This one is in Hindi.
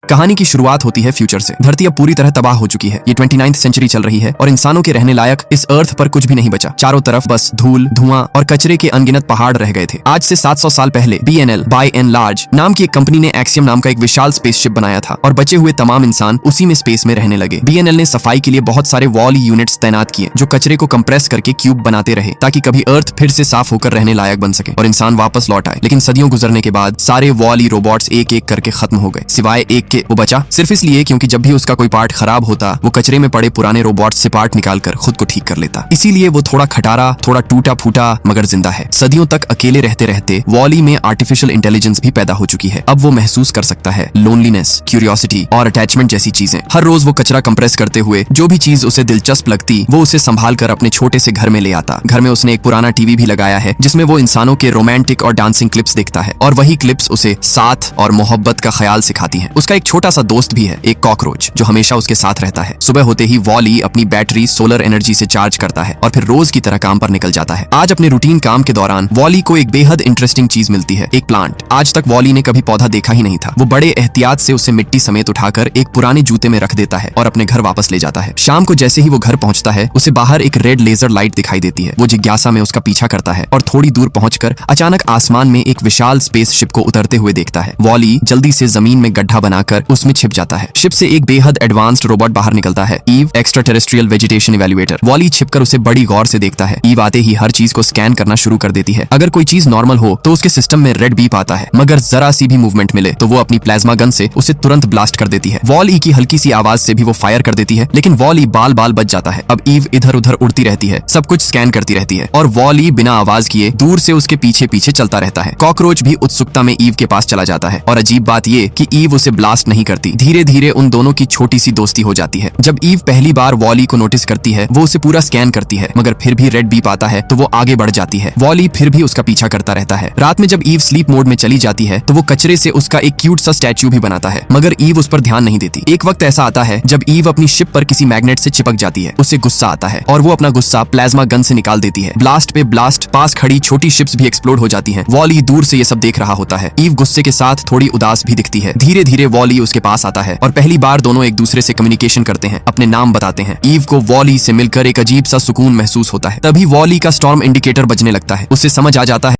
कहानी की शुरुआत होती है फ्यूचर से। धरती अब पूरी तरह तबाह हो चुकी है। ये 29th सेंचुरी चल रही है और इंसानों के रहने लायक इस अर्थ पर कुछ भी नहीं बचा। चारों तरफ बस धूल, धुआं और कचरे के अनगिनत पहाड़ रह गए थे। आज से 700 साल पहले BNL बाय एंड लार्ज नाम की एक कंपनी ने एक्सियम नाम का एक विशाल स्पेसशिप बनाया था और बचे हुए तमाम इंसान उसी में स्पेस में रहने लगे। BNL ने सफाई के लिए बहुत सारे वॉल यूनिट्स तैनात किए जो कचरे को कंप्रेस करके क्यूब बनाते रहे ताकि कभी अर्थ फिर से साफ होकर रहने लायक बन सके और इंसान वापस लौट आए। लेकिन सदियों गुजरने के बाद सारे वॉल रोबोट्स एक एक करके खत्म हो गए, सिवाय एक के। वो बचा सिर्फ इसलिए क्योंकि जब भी उसका कोई पार्ट खराब होता वो कचरे में पड़े पुराने रोबोट्स से पार्ट निकालकर खुद को ठीक कर लेता। इसीलिए वो थोड़ा खटारा, थोड़ा टूटा फूटा मगर जिंदा है। सदियों तक अकेले रहते रहते वॉली में आर्टिफिशियल इंटेलिजेंस भी पैदा हो चुकी है। अब वो महसूस कर सकता है लोनलीनेस, क्यूरियोसिटी और अटैचमेंट जैसी चीजें। हर रोज वो कचरा कंप्रेस करते हुए जो भी चीज उसे दिलचस्प लगती वो उसे संभाल कर अपने छोटे से घर में ले आता। घर में उसने एक पुराना टीवी भी लगाया है जिसमें वो इंसानों के रोमांटिक और डांसिंग क्लिप्स देखता है और वही क्लिप्स उसे साथ और मोहब्बत का ख्याल सिखाती हैं। उसका एक छोटा सा दोस्त भी है, एक कॉकरोच जो हमेशा उसके साथ रहता है। सुबह होते ही वॉली अपनी बैटरी सोलर एनर्जी से चार्ज करता है और फिर रोज की तरह काम पर निकल जाता है। आज अपने रूटीन काम के दौरान वॉली को एक बेहद इंटरेस्टिंग चीज मिलती है, एक प्लांट। आज तक वॉली ने कभी पौधा देखा ही नहीं था। वो बड़े एहतियात से उसे मिट्टी समेत उठाकर एक पुराने जूते में रख देता है और अपने घर वापस ले जाता है। शाम को जैसे ही वो घर पहुंचता है उसे बाहर एक रेड लेजर लाइट दिखाई देती है। वो जिज्ञासा में उसका पीछा करता है और थोड़ी दूर पहुंचकर अचानक आसमान में एक विशाल स्पेसशिप को उतरते हुए देखता है। वॉली जल्दी से जमीन में गड्ढा बनाकर उसमें छिप जाता है। शिप से एक बेहद एडवांस्ड रोबोट बाहर निकलता है, Eve extra terrestrial vegetation evaluator. वॉली छिपकर उसे बड़ी गौर से देखता है। ईव आते ही हर चीज को स्कैन करना शुरू कर देती है। अगर कोई चीज नॉर्मल हो तो उसके सिस्टम में रेड बीप आता है, मगर जरा सी भी मूवमेंट मिले तो वो अपनी प्लाज्मा गन से उसे तुरंत ब्लास्ट कर देती है। वॉली की हल्की सी आवाज से भी वो फायर कर देती है, लेकिन वॉली बाल बाल बच जाता है। अब ईव इधर उधर उड़ती रहती है, सब कुछ स्कैन करती रहती है और वॉली बिना आवाज किए दूर से उसके पीछे पीछे चलता रहता है। कॉकरोच भी उत्सुकता में ईव के पास चला जाता है और अजीब बात ये कि ईव उसे ब्लास्ट नहीं करती। धीरे धीरे उन दोनों की छोटी सी दोस्ती हो जाती है। जब ईव पहली बार वॉली को नोटिस करती है वो उसे पूरा स्कैन करती है, मगर फिर भी रेड बीप आता है तो वो आगे बढ़ जाती है। वॉली फिर भी उसका पीछा करता रहता है। रात में जब ईव स्लीप मोड में चली जाती है तो वो कचरे से उसका एक क्यूट सा स्टैच्यू भी बनाता है, मगर ईव उस पर ध्यान नहीं देती। एक वक्त ऐसा आता है जब ईव अपनी शिप पर किसी मैग्नेट से चिपक जाती है। उसे गुस्सा आता है और वो अपना गुस्सा प्लाज्मा गन से निकाल देती है। ब्लास्ट पे ब्लास्ट, पास खड़ी छोटी शिप्स भी एक्सप्लोड हो जाती हैं। वॉली दूर से ये सब देख रहा होता है। ईव गुस्से के साथ थोड़ी उदास भी दिखती है। धीरे धीरे वॉली उसके पास आता है और पहली बार दोनों एक दूसरे से कम्युनिकेशन करते हैं, अपने नाम बताते हैं। ईव को वॉली से मिलकर एक अजीब सा सुकून महसूस होता है। तभी वॉली का स्टॉर्म इंडिकेटर बजने लगता है। उसे समझ आ जाता है